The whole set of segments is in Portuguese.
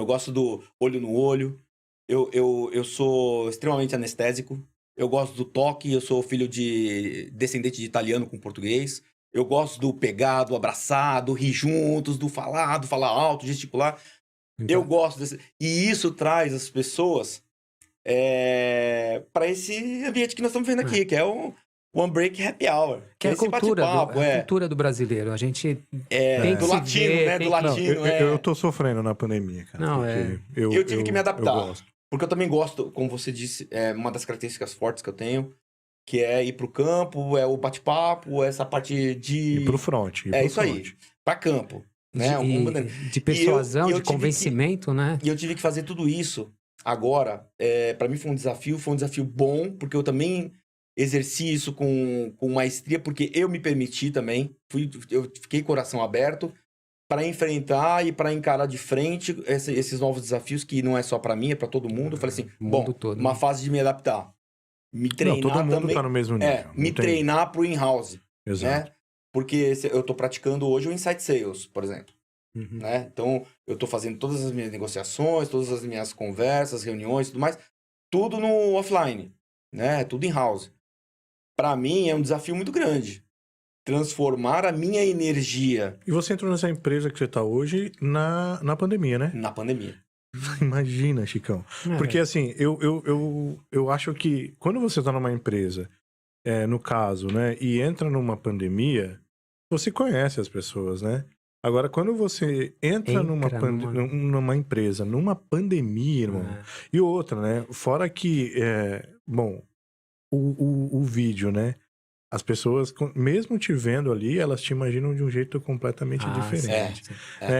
gosto do olho no olho. Eu sou extremamente anestésico. Eu gosto do toque. Eu sou filho de descendente de italiano com português. Eu gosto do pegar, do abraçar, do rir juntos, do falar alto, gesticular. Então, Eu gosto desse... E isso traz as pessoas para esse ambiente que nós estamos vendo aqui, que é o One Break Happy Hour. que é a esse bate-papo, cultura do brasileiro. A gente tem que do se latino, ver, né? tem Do que- latino, Eu tô sofrendo na pandemia, cara. Não, porque Eu tive que me adaptar. Eu gosto. Porque eu também gosto, como você disse, uma das características fortes que eu tenho, que é ir pro campo, é o bate-papo, essa parte de... Ir pro front. isso aí, pra campo. Né? de persuasão, E eu de convencimento, né? E eu tive que fazer tudo isso agora. Pra mim foi um desafio bom, porque eu também exerci isso com maestria, porque eu me permiti também, eu fiquei coração aberto para enfrentar e para encarar de frente esses novos desafios, que não é só para mim, é para todo mundo. Eu falei assim, Mundo todo, uma né? fase de me adaptar. Me treinar Não, todo mundo também, tá no mesmo nível. me treinar pro in-house. Exato. Né? Porque eu tô praticando hoje o Inside Sales, por exemplo. Uhum. Né? Então, eu tô fazendo todas as minhas negociações, todas as minhas conversas, reuniões e tudo mais, tudo no offline, né? Tudo in-house. Para mim, é um desafio muito grande. Transformar a minha energia... E você entrou nessa empresa que você tá hoje na pandemia, né? Na pandemia. Imagina, Chicão. Porque assim, eu acho que quando você tá numa empresa, no caso, né, e entra numa pandemia, você conhece as pessoas, né? Agora, quando você entra numa empresa, numa pandemia, irmão, e outra, né? Fora que, bom, o vídeo, né? As pessoas, mesmo te vendo ali, elas te imaginam de um jeito completamente diferente.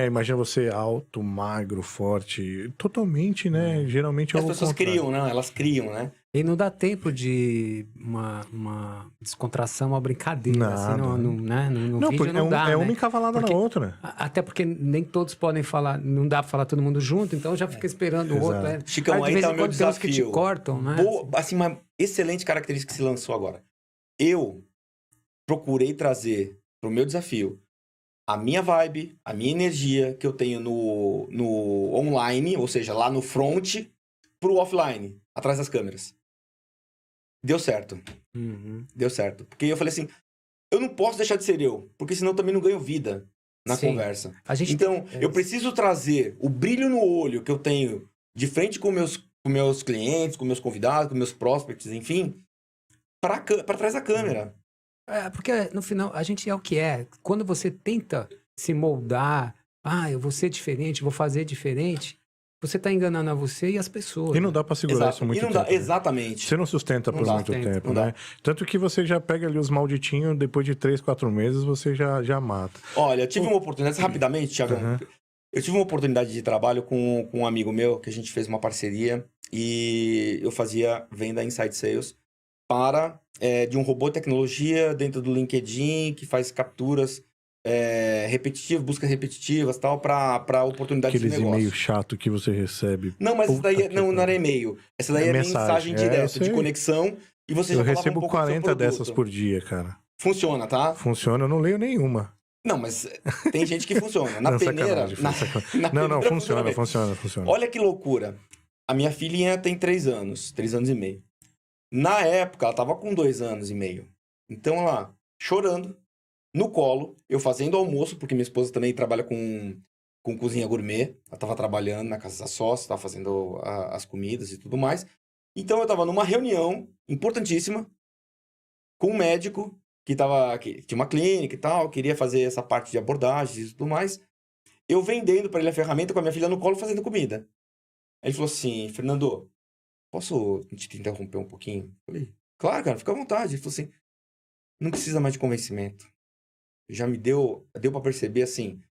Imagina você alto, magro, forte, totalmente, né? Geralmente é o As pessoas criam, né? Elas criam, né? E não dá tempo de uma descontração, uma brincadeira. Nada. Assim, no Não, vídeo não dá, é né? uma encavalada na outra, né? Até porque nem todos podem falar, não dá pra falar todo mundo junto, então já fica esperando o outro. Chicão, aí tá o meu desafio. Que te cortam, né? Assim, uma excelente característica que se lançou agora. Eu procurei trazer pro meu desafio a minha vibe, a minha energia que eu tenho no online, ou seja, lá no front, pro offline, atrás das câmeras. Deu certo. Deu certo. Porque eu falei assim, eu não posso deixar de ser eu, porque senão eu também não ganho vida na conversa. Então, eu preciso trazer o brilho no olho que eu tenho de frente com meus clientes, com meus convidados, com meus prospects, enfim, para trás da câmera. Porque no final a gente é o que é. Quando você tenta se moldar, eu vou ser diferente, vou fazer diferente, você tá enganando a você e as pessoas. E não dá pra segurar isso muito tempo. Exatamente. Você não sustenta por muito tempo, né? Tanto que você já pega ali os malditinhos, depois de 3, 4 meses, você já mata. Olha, eu tive uma oportunidade, rapidamente, Thiagão. Eu tive uma oportunidade de trabalho com um amigo meu, que a gente fez uma parceria, e eu fazia venda Inside Sales de um robô de tecnologia dentro do LinkedIn, que faz capturas repetitivas, buscas repetitivas, tal, para oportunidades de negócio. E-mail chato que você recebe. Não, mas isso daí não era e-mail. Essa daí é mensagem direta, de conexão, e você já falava recebo um pouco 40 dessas por dia, cara. Funciona, tá? Funciona, eu não leio nenhuma. Não, mas tem gente que funciona. Na peneira... Não, funciona. Olha que loucura. A minha filhinha tem 3 anos, 3 anos e meio. Na época, ela tava com 2 anos e meio. Então, ela chorando, no colo, eu fazendo almoço, porque minha esposa também trabalha com cozinha gourmet. Ela tava trabalhando na casa da sócia, tava fazendo as comidas e tudo mais. Então, eu tava numa reunião importantíssima com um médico que tinha uma clínica e tal, queria fazer essa parte de abordagens e tudo mais. Eu vendendo para ele a ferramenta com a minha filha no colo, fazendo comida. Aí ele falou assim, Fernando, posso te interromper um pouquinho? Eu falei, claro, cara, fica à vontade. Ele falou assim, não precisa mais de convencimento. Já me deu para perceber, assim,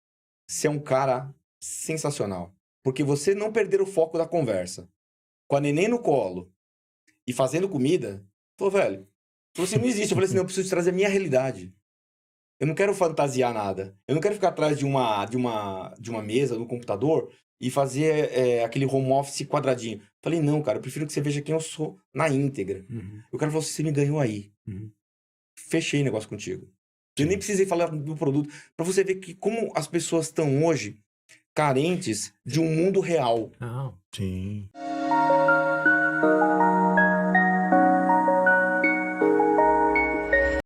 você é um cara sensacional. Porque você não perder o foco da conversa. Com a neném no colo e fazendo comida, falou, velho, você não existe. Eu falei assim, não, eu preciso trazer a minha realidade. Eu não quero fantasiar nada. Eu não quero ficar atrás de uma mesa, no computador, e fazer aquele home office quadradinho. Falei, não, cara, eu prefiro que você veja quem eu sou na íntegra. Eu quero que você me ganhou aí. Fechei negócio contigo. Eu nem precisei falar do produto. Pra você ver que como as pessoas estão hoje carentes de um mundo real. Não. Sim.